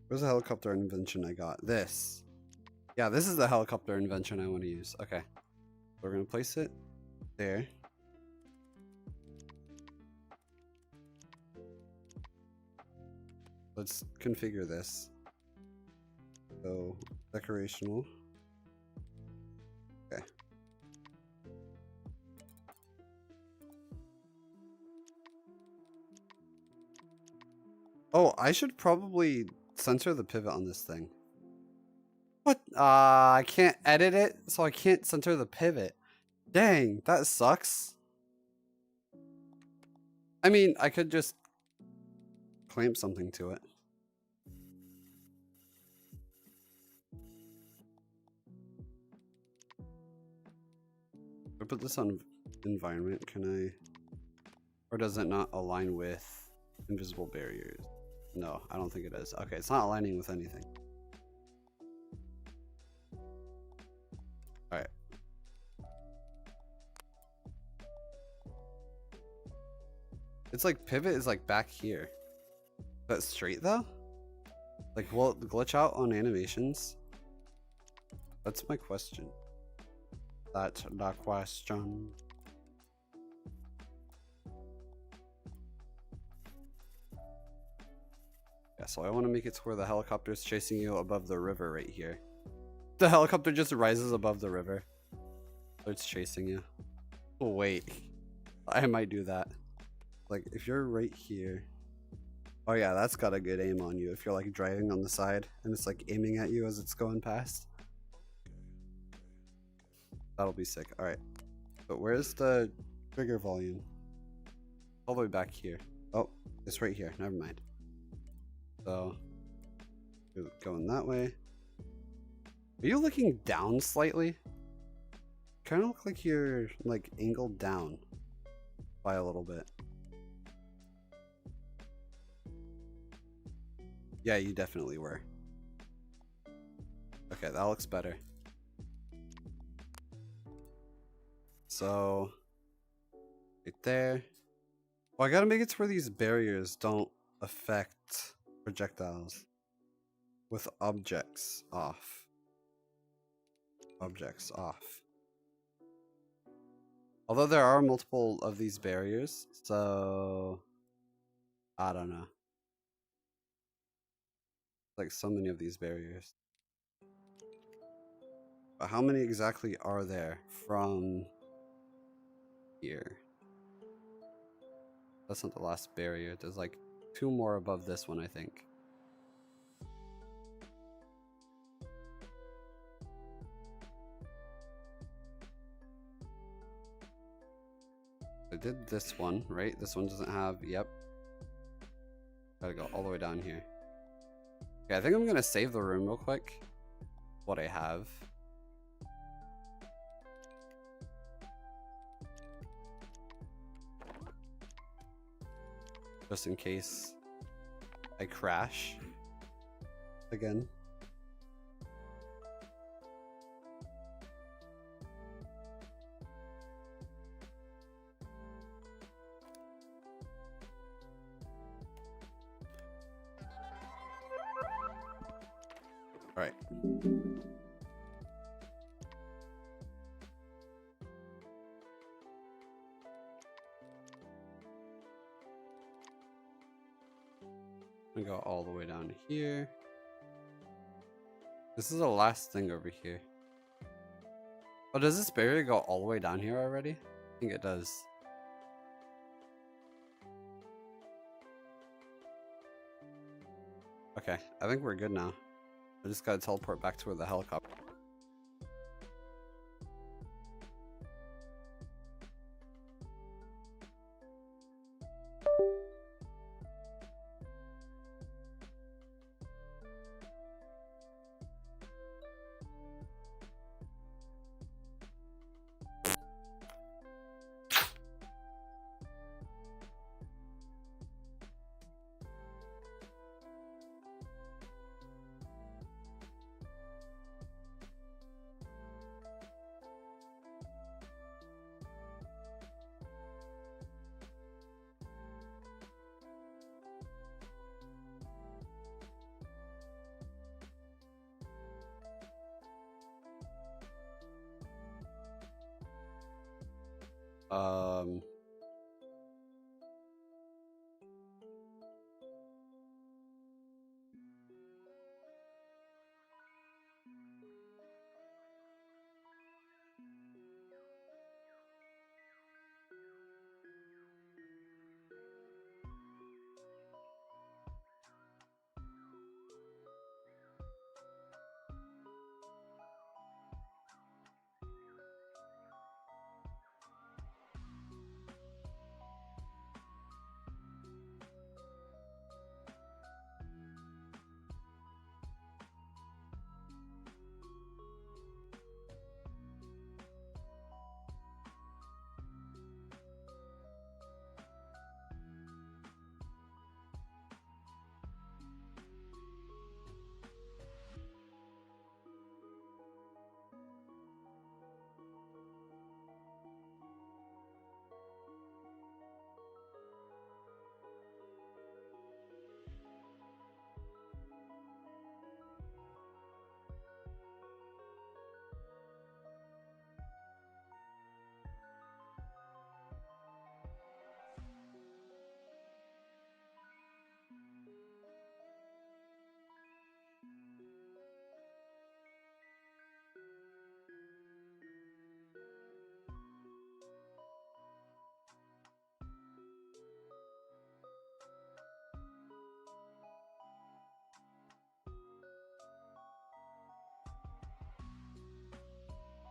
Where's the helicopter invention I got? This. Yeah, this is the helicopter invention I want to use. Okay. We're going to place it there. Let's configure this. So, decorational. Okay. Oh, I should probably center the pivot on this thing. What? I can't edit it, so I can't center the pivot. Dang, that sucks. I mean, I could just clamp something to it. If I put this on environment, can I? Or does it not align with invisible barriers? No, I don't think it is. Okay, it's not aligning with anything. Alright. It's like pivot is like back here. Is that straight though? Like, will it glitch out on animations? That's my question. That's the question. Yeah, so I want to make it to where the helicopter is chasing you above the river right here. The helicopter just rises above the river. So it's chasing you. Oh, wait. I might do that. Like, if you're right here. Oh yeah, that's got a good aim on you. If you're like driving on the side and it's like aiming at you as it's going past. That'll be sick. Alright. But where's the trigger volume? All the way back here. Oh, it's right here. Never mind. So, you're going that way. Are you looking down slightly? Kind of look like you're like angled down by a little bit. Yeah, you definitely were. Okay, that looks better. So, right there. Well, I gotta make it to where these barriers don't affect projectiles. With objects off. Objects off. Although there are multiple of these barriers, so I don't know. Like so many of these barriers. But how many exactly are there from here? That's not the last barrier. There's like 2 more above this one, I think. I did this one, right? This one doesn't have, yep. Gotta go all the way down here. Okay, I think I'm gonna save the room real quick. What I have. Just in case I crash again. All right. I'm gonna go all the way down to here. This is the last thing over here. Oh, does this barrier go all the way down here already? I think it does. Okay, I think we're good now. I just gotta teleport back to where the helicopter. Um,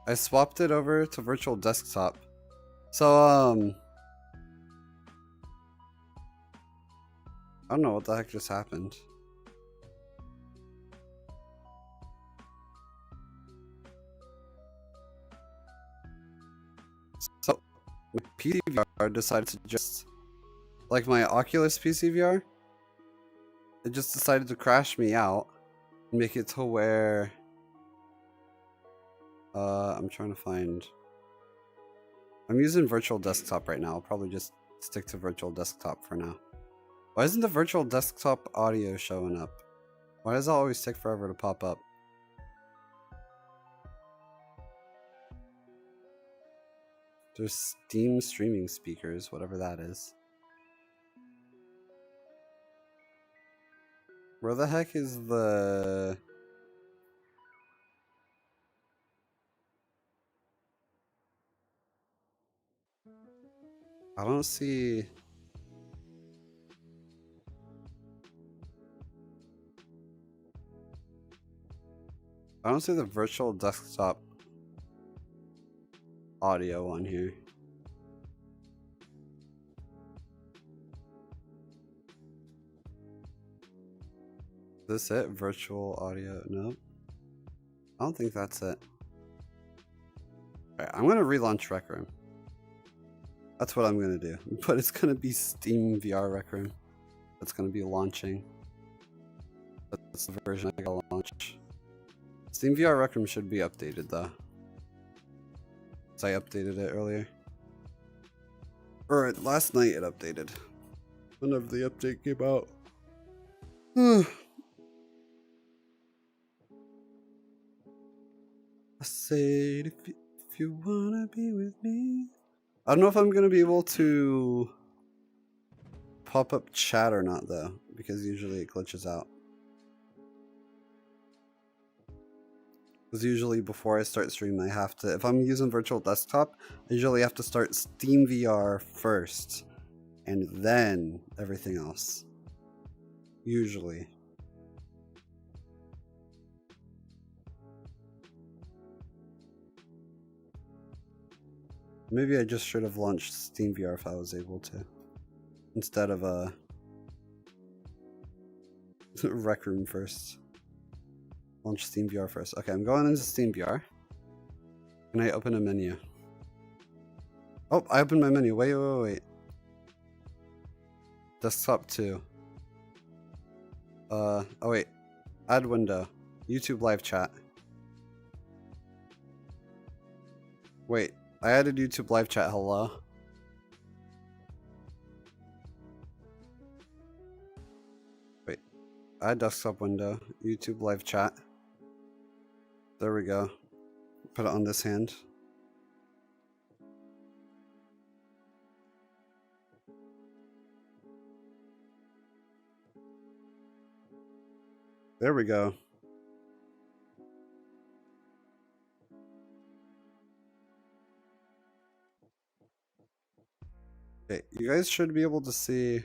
I swapped it over to virtual desktop. So, I don't know what the heck just happened. So, my PC VR decided to just, like my Oculus PC VR, it just decided to crash me out and make it to where, I'm trying to find, I'm using virtual desktop right now. I'll probably just stick to virtual desktop for now. Why isn't the virtual desktop audio showing up? Why does it always take forever to pop up? There's Steam streaming speakers, whatever that is. Where the heck is the... I don't see... I don't see the virtual desktop audio on here. Is this it? Virtual audio? No. I don't think that's it. Alright, I'm gonna relaunch Recroom. That's what I'm gonna do. But it's gonna be Steam VR Recroom. That's gonna be launching. That's the version I gotta launch. Steam VR Recroom should be updated though. Because I updated it earlier. Or last night it updated. Whenever the update came out. I said if you wanna be with me. I don't know if I'm gonna be able to pop up chat or not though, because usually it glitches out. Because usually before I start stream I have to, if I'm using virtual desktop, I usually have to start Steam VR first and then everything else. Usually. Maybe I just should have launched Steam VR if I was able to. Instead of Rec Room first. Launch Steam VR first. Okay, I'm going into Steam VR. Can I open a menu? Oh, I opened my menu. Wait. Desktop 2. Oh wait. Add window. YouTube live chat. Wait. I added YouTube live chat, hello? Wait, add desktop window, YouTube live chat. There we go. Put it on this hand. There we go. Okay, you guys should be able to see.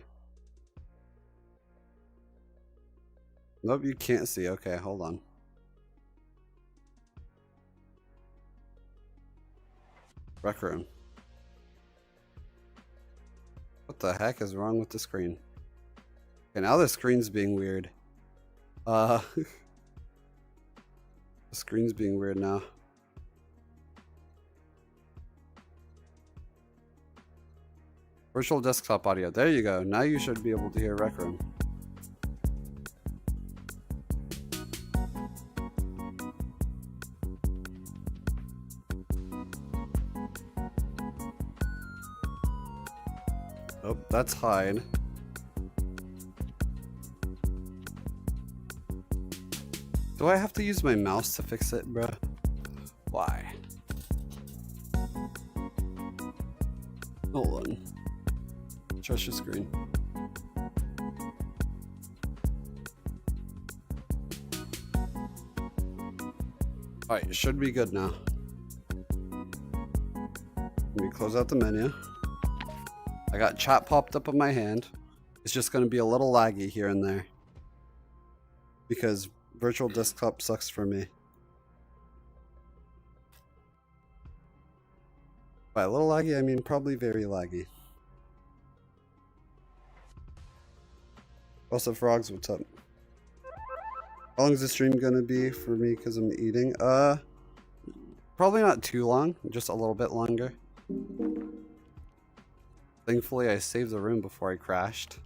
Nope, you can't see. Okay, hold on. Rec Room. What the heck is wrong with the screen? Okay, now the screen's being weird. The screen's being weird now. Virtual desktop audio. There you go. Now you should be able to hear Rec Room. Oh, that's hide. Do I have to use my mouse to fix it, bruh? Why? Hold on. Trust your screen. Alright, it should be good now. Let me close out the menu. I got chat popped up on my hand. It's just going to be a little laggy here and there. Because virtual desktop sucks for me. By a little laggy, I mean probably very laggy. Also, Frogs, what's up? How long is the stream gonna be for me because I'm eating? Probably not too long, just a little bit longer. Thankfully, I saved the room before I crashed.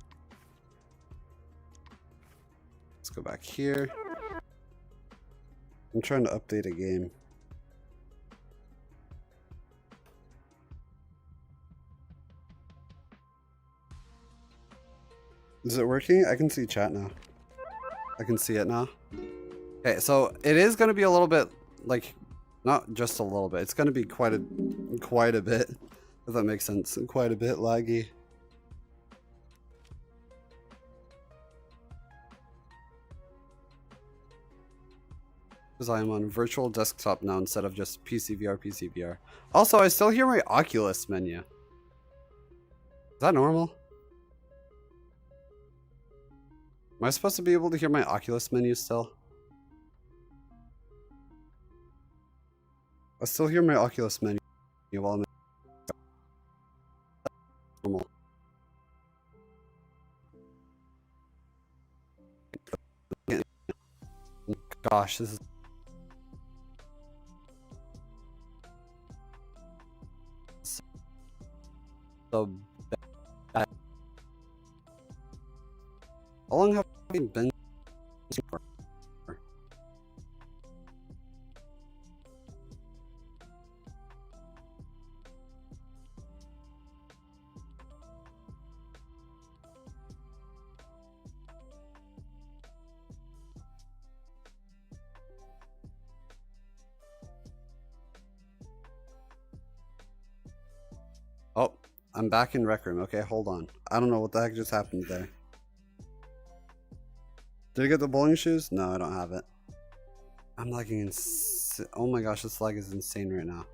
Let's go back here. I'm trying to update a game. Is it working? I can see chat now. I can see it now. Okay, so it is going to be a little bit, like, not just a little bit. It's going to be quite a bit, if that makes sense. Quite a bit laggy. Because I am on virtual desktop now instead of just PCVR. Also, I still hear my Oculus menu. Is that normal? Am I supposed to be able to hear my Oculus menu still? I still hear my Oculus menu while I'm normal. Gosh, this is so bad. How long have we been for? Oh, I'm back in Rec Room. Okay, hold on. I don't know what the heck just happened there. Did I get the bowling shoes? No, I don't have it. I'm lagging oh my gosh, this lag is insane right now.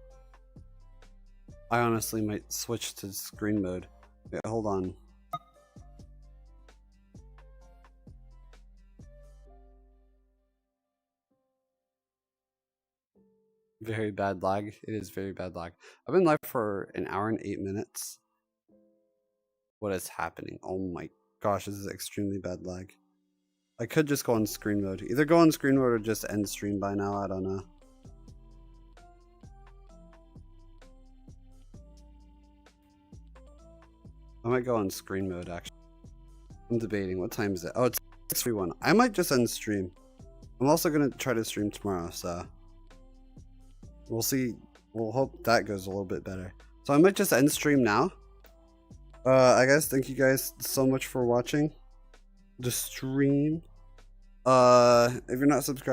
I honestly might switch to screen mode. Wait, hold on. Very bad lag. It is very bad lag. I've been live for an hour and 8 minutes. What is happening? Oh my gosh, this is extremely bad lag. I could just go on screen mode. Either go on screen mode or just end stream by now. I don't know. I might go on screen mode actually. I'm debating. What time is it? Oh, it's 6:41. I might just end stream. I'm also gonna try to stream tomorrow, so we'll see. We'll hope that goes a little bit better. So I might just end stream now. I guess thank you guys so much for watching the stream. If you're not subscribed